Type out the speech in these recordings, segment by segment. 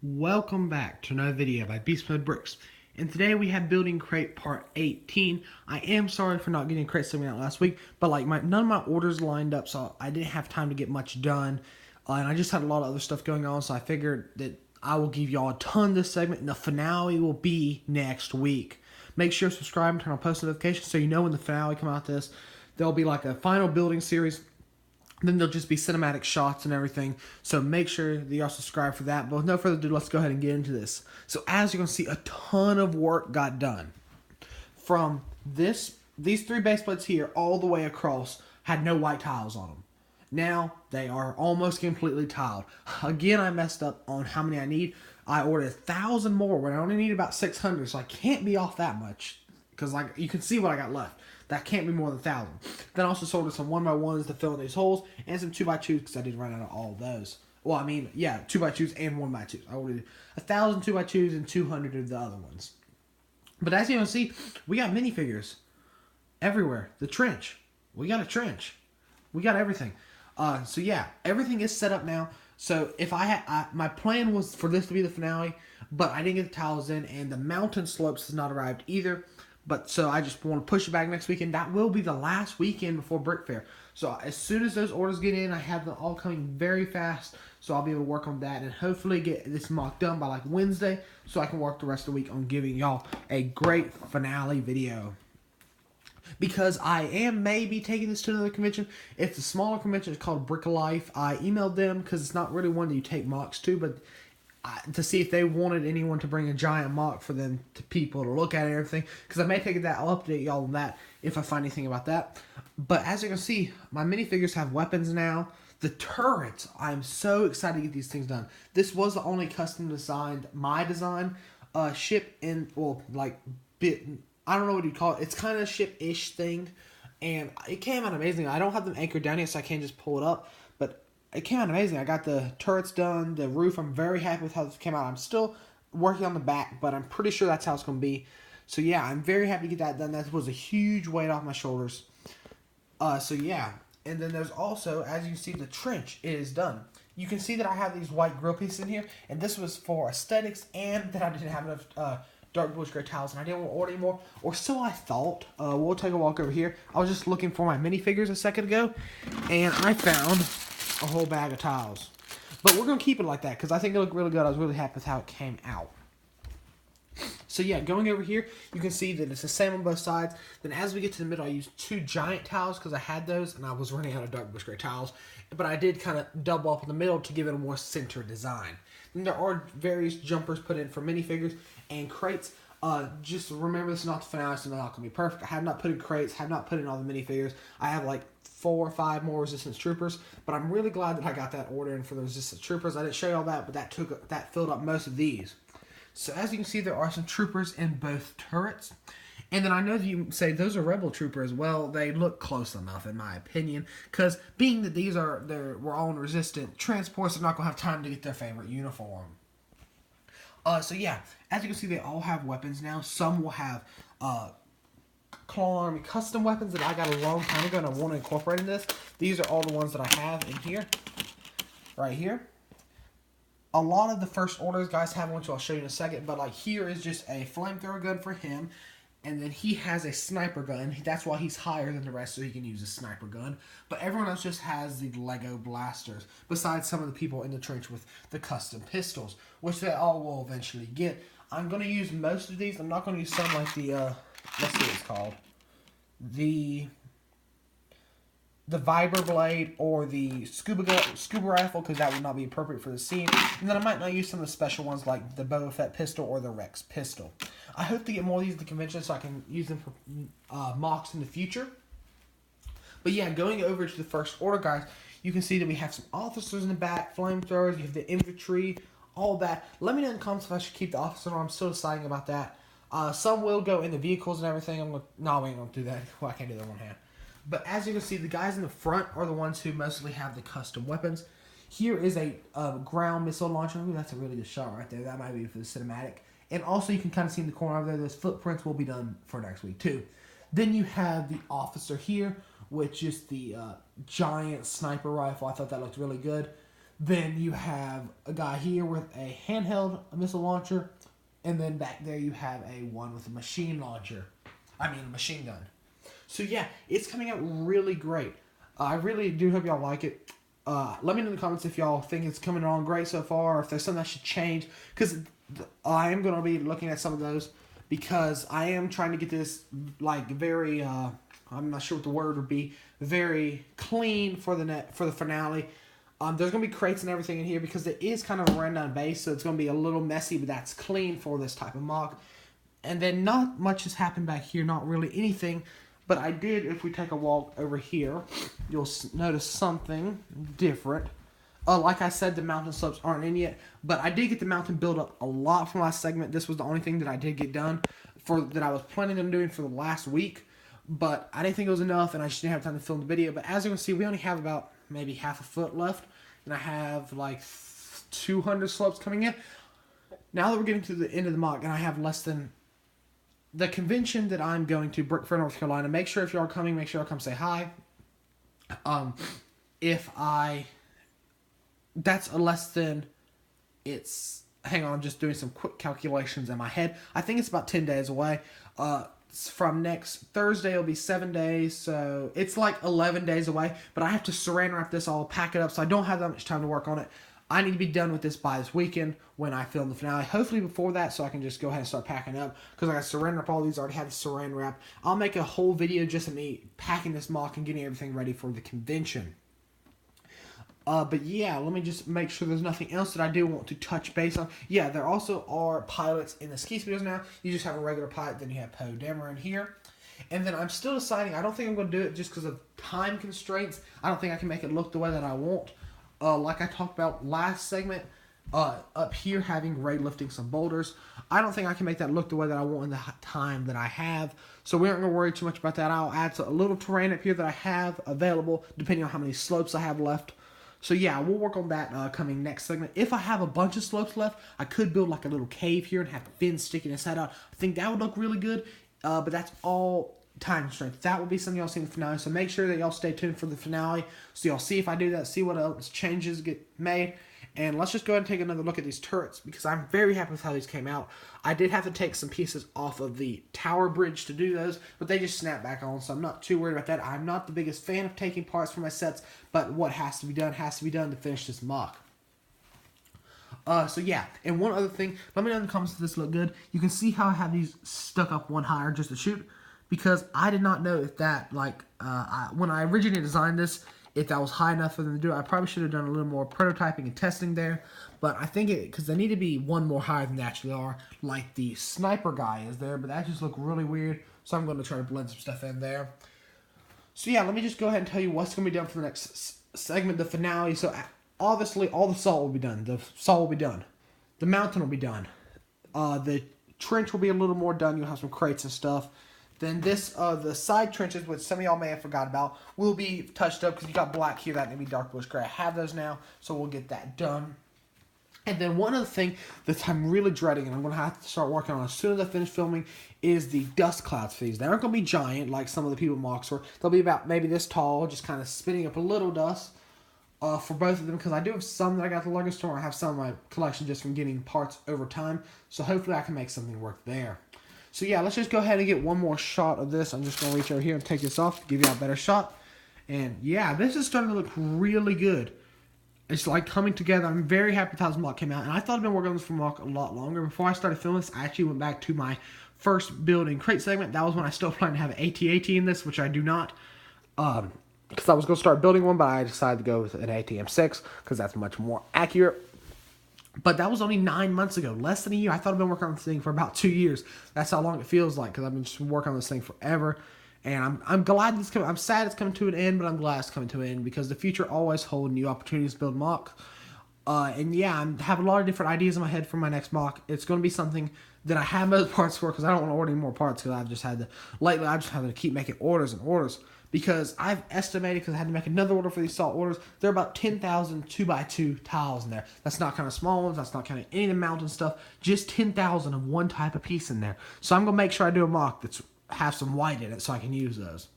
Welcome back to another video by Beast Mode Bricks. And today we have building Crait part 18. I am sorry for not getting Crait something out last week, but like none of my orders lined up, so I didn't have time to get much done. And I just had a lot of other stuff going on, so I figured that I will give y'all a ton this segment, and the finale will be next week. Make sure to subscribe and turn on post notifications so you know when the finale comes out. There'll be like a final building series. Then there'll just be cinematic shots and everything. So make sure that y'all subscribe for that. But with no further ado, let's go ahead and get into this. So as you're going to see, a ton of work got done. From these three base plates here all the way across had no white tiles on them. Now they are almost completely tiled. Again, I messed up on how many I need. I ordered 1,000 more when I only need about 600. So I can't be off that much. Because like you can see what I got left. That can't be more than 1,000. Then I also sold some 1x1s to fill in these holes, and some 2x2s because I did run out of all of those. Well, I mean, yeah, 2x2s and 1x2s. I ordered 1,000 2x2s and 200 of the other ones. But as you can see, we got minifigures everywhere. The trench. We got a trench. We got everything. So yeah, everything is set up now. So if I had, my plan was for this to be the finale, but I didn't get the tiles in, and the mountain slopes has not arrived either. But so I just want to push it back next weekend. That will be the last weekend before Brick Fair. So as soon as those orders get in, I have them all coming very fast. So I'll be able to work on that and hopefully get this mock done by like Wednesday. So I can work the rest of the week on giving y'all a great finale video. Because I am maybe taking this to another convention. It's a smaller convention. It's called Brick Life. I emailed them because it's not really one that you take mocks to, but to see if they wanted anyone to bring a giant mock for them to people to look at and everything. Because I may take that. I'll update y'all on that if I find anything about that. But as you can see, my minifigures have weapons now. The turrets, I'm so excited to get these things done. This was the only custom designed, my design, ship in, well, like, bit, I don't know what you'd call it. It's kind of a ship-ish thing. And it came out amazing. I don't have them anchored down yet, so I can't just pull it up. But it came out amazing. I got the turrets done, the roof. I'm very happy with how this came out. I'm still working on the back, but I'm pretty sure that's how it's going to be. So yeah, I'm very happy to get that done. That was a huge weight off my shoulders. So yeah, and then there's also, as you see, the trench is done. You can see that I have these white grill pieces in here, and this was for aesthetics, and that I didn't have enough dark bluish gray tiles, and I didn't want to order anymore, or so I thought. We'll take a walk over here. I was just looking for my minifigures a second ago, and I found a whole bag of tiles. But we're going to keep it like that because I think it looked really good. I was really happy with how it came out. So yeah, going over here, you can see that it's the same on both sides. Then as we get to the middle, I used 2 giant tiles because I had those and I was running out of dark bush gray tiles. But I did kind of double up in the middle to give it a more center design. Then there are various jumpers put in for minifigures and crates. Just remember, this is not the finale, so it's not going to be perfect. I have not put in crates, have not put in all the minifigures. I have like 4 or 5 more resistance troopers, but I'm really glad that I got that order in for the resistance troopers. I didn't show you all that, but that filled up most of these. So as you can see, there are some troopers in both turrets. And then I know that you say those are rebel troopers. Well, they look close enough in my opinion, because being that we're all in resistant transports, they're not going to have time to get their favorite uniform. So yeah, as you can see, they all have weapons now. Some will have Claw Army custom weapons that I got a long time ago and I want to incorporate in this. These are all the ones that I have in here, right here. A lot of the first orders guys have one, which I'll show you in a second, but like here is just a flamethrower gun for him, and then he has a sniper gun. That's why he's higher than the rest, so he can use a sniper gun. But everyone else just has the Lego blasters, besides some of the people in the trench with the custom pistols, which they all will eventually get. I'm going to use most of these. I'm not going to use some like the, let's see what it's called. The Viber Blade or the scuba rifle, because that would not be appropriate for the scene. And then I might not use some of the special ones like the Boba Fett pistol or the Rex pistol. I hope to get more of these at the convention so I can use them for mocks in the future. But yeah, going over to the first order, guys, you can see that we have some officers in the back, flamethrowers, you have the infantry, all that. Let me know in the comments if I should keep the officer on. I'm still deciding about that. Some will go in the vehicles and everything. No, we ain't going to do that. Well, I can't do that one hand. But as you can see, the guys in the front are the ones who mostly have the custom weapons. Here is a ground missile launcher. Ooh, that's a really good shot right there. That might be for the cinematic. And also, you can kind of see in the corner over there, those footprints will be done for next week, too. Then you have the officer here, which is the giant sniper rifle. I thought that looked really good. Then you have a guy here with a handheld missile launcher. And then back there you have a one with a machine launcher. I mean, a machine gun. So yeah, it's coming out really great. I really do hope y'all like it. Let me know in the comments if y'all think it's coming along great so far, or if there's something I should change. Because I am going to be looking at some of those, because I am trying to get this like very, I'm not sure what the word would be, very clean for the finale. There's going to be crates and everything in here because it is kind of a rundown base, so it's going to be a little messy, but that's clean for this type of mock. And then not much has happened back here, not really anything. But I did, if we take a walk over here, you'll notice something different. Like I said, the mountain slopes aren't in yet, but I did get the mountain built up a lot from last segment. This was the only thing that I did get done that I was planning on doing for the last week. But I didn't think it was enough, and I just didn't have time to film the video. But as you can see, we only have about maybe half a foot left, and I have like 200 slopes coming in. Now that we're getting to the end of the mock, and I have less than the convention that I'm going to, Brickford, North Carolina. Make sure if y'all are coming, make sure y'all come say hi. That's less than, hang on, I'm just doing some quick calculations in my head. I think it's about 10 days away. From next Thursday, it'll be 7 days, so it's like 11 days away. But I have to saran wrap this all, pack it up, so I don't have that much time to work on it. I need to be done with this by this weekend when I film the finale. Hopefully before that, so I can just go ahead and start packing up. Because I got to saran wrap all these. I already have the saran wrap. I'll make a whole video just of me packing this mock and getting everything ready for the convention. But yeah, let me just make sure there's nothing else that I do want to touch base on. Yeah, there also are pilots in the ski speedos now. You just have a regular pilot, then you have Poe Dameron here. And then I'm still deciding. I don't think I'm going to do it just because of time constraints. I don't think I can make it look the way that I want. Like I talked about last segment, up here having Ray lifting some boulders. I don't think I can make that look the way that I want in the time that I have. So we aren't going to worry too much about that. I'll add a little terrain up here that I have available, depending on how many slopes I have left. So yeah, we'll work on that coming next segment. If I have a bunch of slopes left, I could build like a little cave here and have Finn sticking his head out. I think that would look really good, but that's all time constraints. That will be something y'all see in the finale, so make sure that y'all stay tuned for the finale, so y'all see if I do that, see what else changes get made. And let's just go ahead and take another look at these turrets, because I'm very happy with how these came out. I did have to take some pieces off of the tower bridge to do those, but they just snap back on, so I'm not too worried about that. I'm not the biggest fan of taking parts from my sets, but what has to be done to finish this mock. So yeah, and one other thing, let me know in the comments if this look good. You can see how I have these stuck up one higher just to shoot, because I did not know if that, like, when I originally designed this, if that was high enough for them to do it. I probably should have done a little more prototyping and testing there, but I think because they need to be one more higher than they actually are, like the sniper guy is there, but that just looked really weird, so I'm going to try to blend some stuff in there. So yeah, let me just go ahead and tell you what's going to be done for the next segment, the finale. So obviously, all the salt will be done. The salt will be done. The mountain will be done. The trench will be a little more done. You'll have some crates and stuff. Then this, the side trenches, which some of y'all may have forgot about, will be touched up because you got black here. That may be dark bluish gray. I have those now, so we'll get that done. And then one other thing that I'm really dreading, and I'm going to have to start working on as soon as I finish filming, is the dust clouds for these. They aren't going to be giant like some of the people mocks were. They'll be about maybe this tall, just kind of spitting up a little dust for both of them, because I do have some that I got at the Lego store. I have some in my collection just from getting parts over time. So hopefully I can make something work there. So yeah, let's just go ahead and get one more shot of this. I'm just going to reach over here and take this off to give you a better shot. And yeah, this is starting to look really good. It's like coming together. I'm very happy with how this mock came out. And I thought I'd been working on this for mock a lot longer. Before I started filming this, I actually went back to my first building crate segment. That was when I still planned to have an AT-AT in this, which I do not. Because I was going to start building one, but I decided to go with an ATM6 because that's much more accurate. But that was only 9 months ago, less than a year. I thought I'd been working on this thing for about 2 years. That's how long it feels like, because I've been just working on this thing forever. And I'm glad it's coming. I'm sad it's coming to an end, but I'm glad it's coming to an end, because the future always holds new opportunities to build mock. And yeah, I have a lot of different ideas in my head for my next mock. It's going to be something that I have other parts for, because I don't want to order any more parts, because I've just had to, lately I've just had to keep making orders and orders. Because I've estimated, because I had to make another order for these salt orders, there are about 10,000 2x2 tiles in there. That's not kind of small ones. That's not kind of any of the mountain stuff. Just 10,000 of one type of piece in there. So I'm going to make sure I do a mock that's have some white in it so I can use those.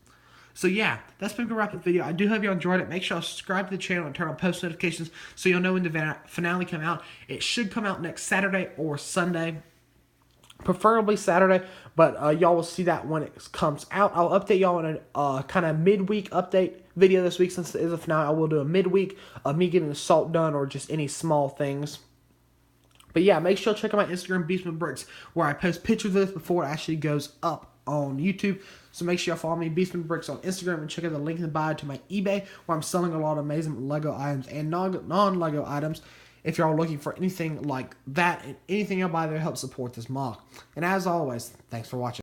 So yeah, that's been a wrap up the video. I do hope you enjoyed it. Make sure to subscribe to the channel and turn on post notifications so you'll know when the finale come out. It should come out next Saturday or Sunday. Preferably Saturday, but y'all will see that when it comes out. I'll update y'all in a kind of midweek update video this week. Since it is a finale, I will do a midweek of me getting the salt done or just any small things. But yeah, make sure to check out my Instagram, Beastman Bricks, where I post pictures of this before it actually goes up on YouTube. So make sure you follow me, Beastman Bricks, on Instagram, and check out the link in the bio to my eBay, where I'm selling a lot of amazing Lego items and non-Lego items. If you're all looking for anything like that, and anything I'll buy there to help support this MOC. And as always, thanks for watching.